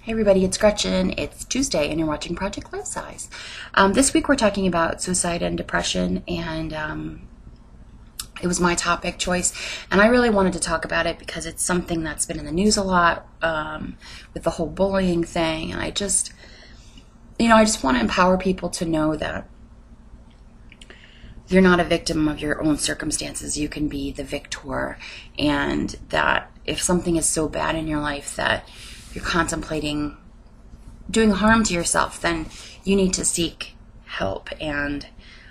Hey everybody, it's Gretchen. It's Tuesday and you're watching Project Life Size. This week we're talking about suicide and depression, and it was my topic choice, and I really wanted to talk about it because it's something that's been in the news a lot with the whole bullying thing, and I just want to empower people to know that you're not a victim of your own circumstances. You can be the victor, and that if something is so bad in your life that you're contemplating doing harm to yourself, then you need to seek help. And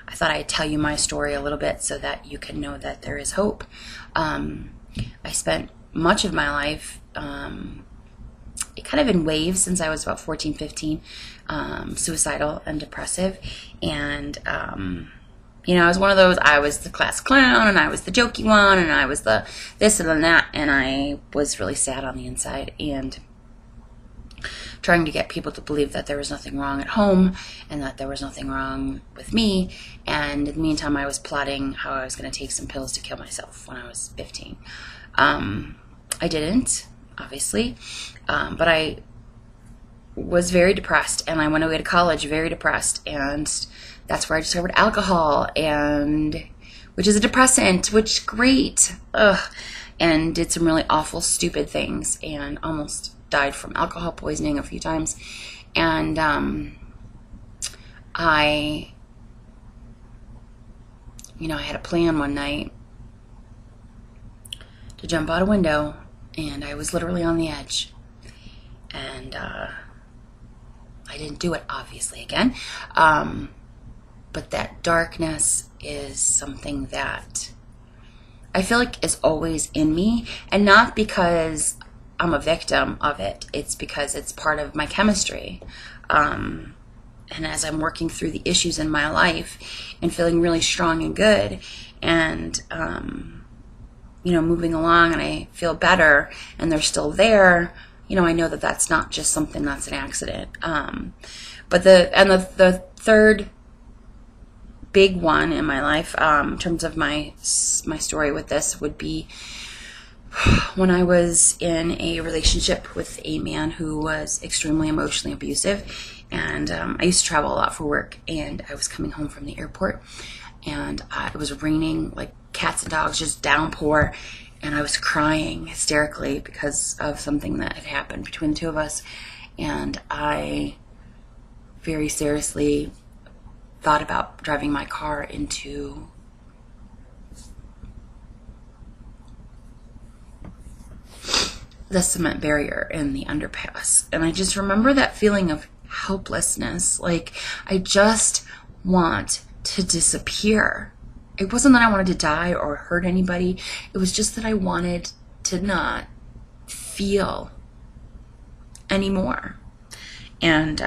I thought I'd tell you my story a little bit so that you can know that there is hope. I spent much of my life kind of in waves since I was about 14, 15, suicidal and depressive. And I was one of those. I was the class clown, and I was the jokey one, and I was the this and that, and I was really sad on the inside, and trying to get people to believe that there was nothing wrong at home and that there was nothing wrong with me. And in the meantime, I was plotting how I was going to take some pills to kill myself when I was 15. I didn't, obviously, but I was very depressed, and I went away to college very depressed, and that's where I discovered alcohol, and which is a depressant, which great, and did some really awful, stupid things, and almost died from alcohol poisoning a few times. And I had a plan one night to jump out a window, and I was literally on the edge, and I didn't do it, obviously, again, but that darkness is something that I feel like is always in me, and not because I'm a victim of it. It's because it's part of my chemistry. And as I'm working through the issues in my life and feeling really strong and good, and moving along, and I feel better, and they're still there, I know that that's not just something that's an accident. But the third big one in my life, in terms of my story with this, would be when I was in a relationship with a man who was extremely emotionally abusive. And I used to travel a lot for work, and I was coming home from the airport, and it was raining like cats and dogs, just downpour, and I was crying hysterically because of something that had happened between the two of us. And I very seriously thought about driving my car into the cement barrier in the underpass. And I just remember that feeling of helplessness. Like, I just want to disappear. It wasn't that I wanted to die or hurt anybody. It was just that I wanted to not feel anymore. And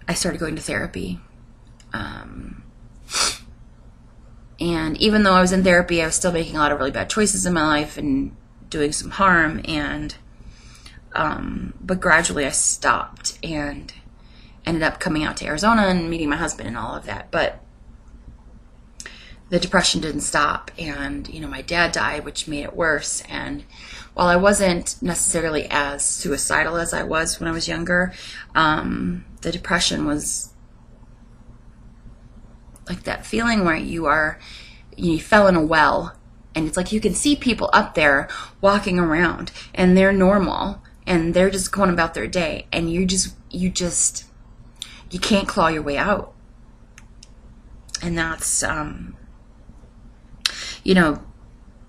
I started going to therapy. And even though I was in therapy, I was still making a lot of really bad choices in my life and doing some harm. And but gradually I stopped and ended up coming out to Arizona and meeting my husband and all of that. But the depression didn't stop, and my dad died, which made it worse. And while I wasn't necessarily as suicidal as I was when I was younger, the depression was like that feeling where you fell in a well, and it's like you can see people up there walking around, and they're normal, and they're just going about their day, and you can't claw your way out. And that's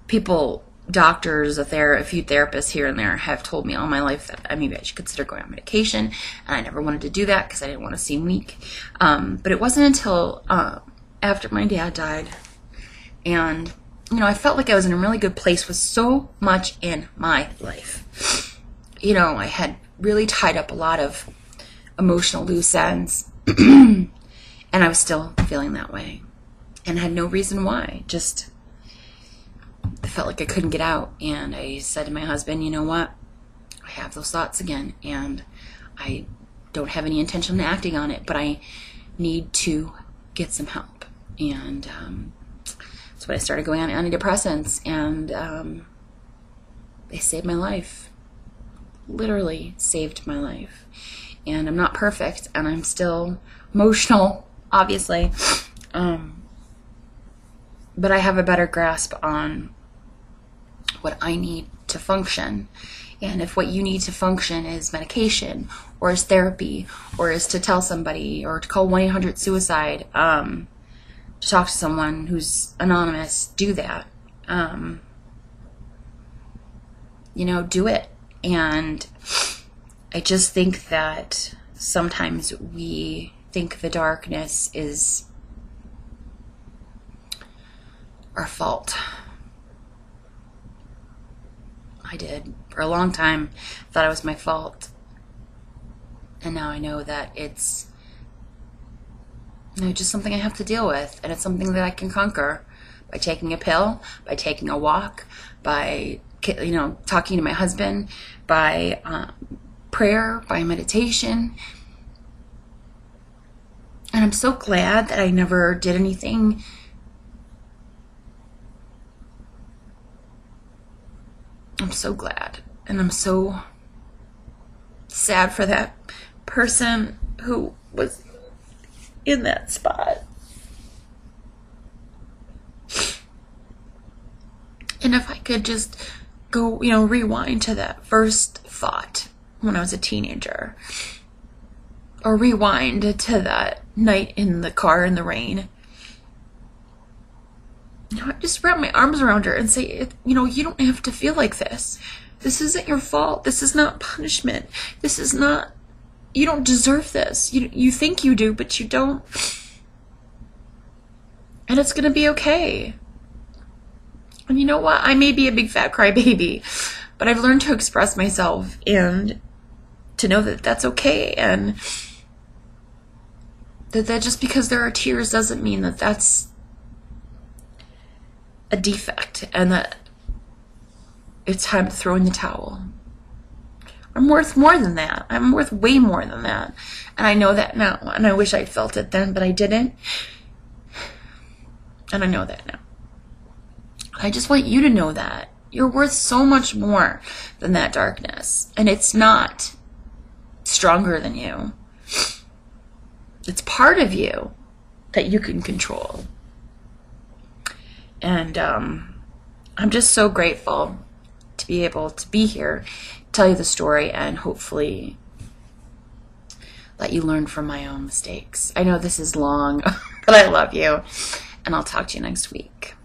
people, doctors, a few therapists here and there have told me all my life that maybe I should consider going on medication, and I never wanted to do that because I didn't want to seem weak. But it wasn't until after my dad died, and I felt like I was in a really good place with so much in my life. I had really tied up a lot of emotional loose ends, and I was still feeling that way, and had no reason why. Just I felt like I couldn't get out, and I said to my husband, you know what, I have those thoughts again, and I don't have any intention of acting on it, but I need to get some help. And that's when I started going on antidepressants, and they saved my life. literally saved my life. And I'm not perfect, and I'm still emotional, obviously. But I have a better grasp on what I need to function. And if what you need to function is medication, or is therapy, or is to tell somebody, or to call 1-800-SUICIDE, to talk to someone who's anonymous, do that. Do it. And I just think that sometimes we think the darkness is our fault. I did. For a long time, thought it was my fault. And now I know that it's just something I have to deal with. And it's something that I can conquer by taking a pill, by taking a walk, by, talking to my husband, by prayer, by meditation. And I'm so glad that I never did anything I'm so glad. And I'm so sad for that person who was in that spot. And if I could just go, rewind to that first thought when I was a teenager, or rewind to that night in the car in the rain, I just wrap my arms around her and say, you don't have to feel like this. This isn't your fault. This is not punishment. This is not, you don't deserve this. You think you do, but you don't. And it's going to be okay. And you know what? I may be a big fat crybaby, but I've learned to express myself and to know that that's okay. And that just because there are tears doesn't mean that that's a defect and that it's time to throw in the towel. I'm worth more than that. I'm worth way more than that. And I know that now. And I wish I'd felt it then, but I didn't. And I know that now. I just want you to know that. You're worth so much more than that darkness. And it's not stronger than you. It's part of you that you can control. And I'm just so grateful to be able to be here, tell you the story, and hopefully let you learn from my own mistakes. I know this is long, but I love you, and I'll talk to you next week.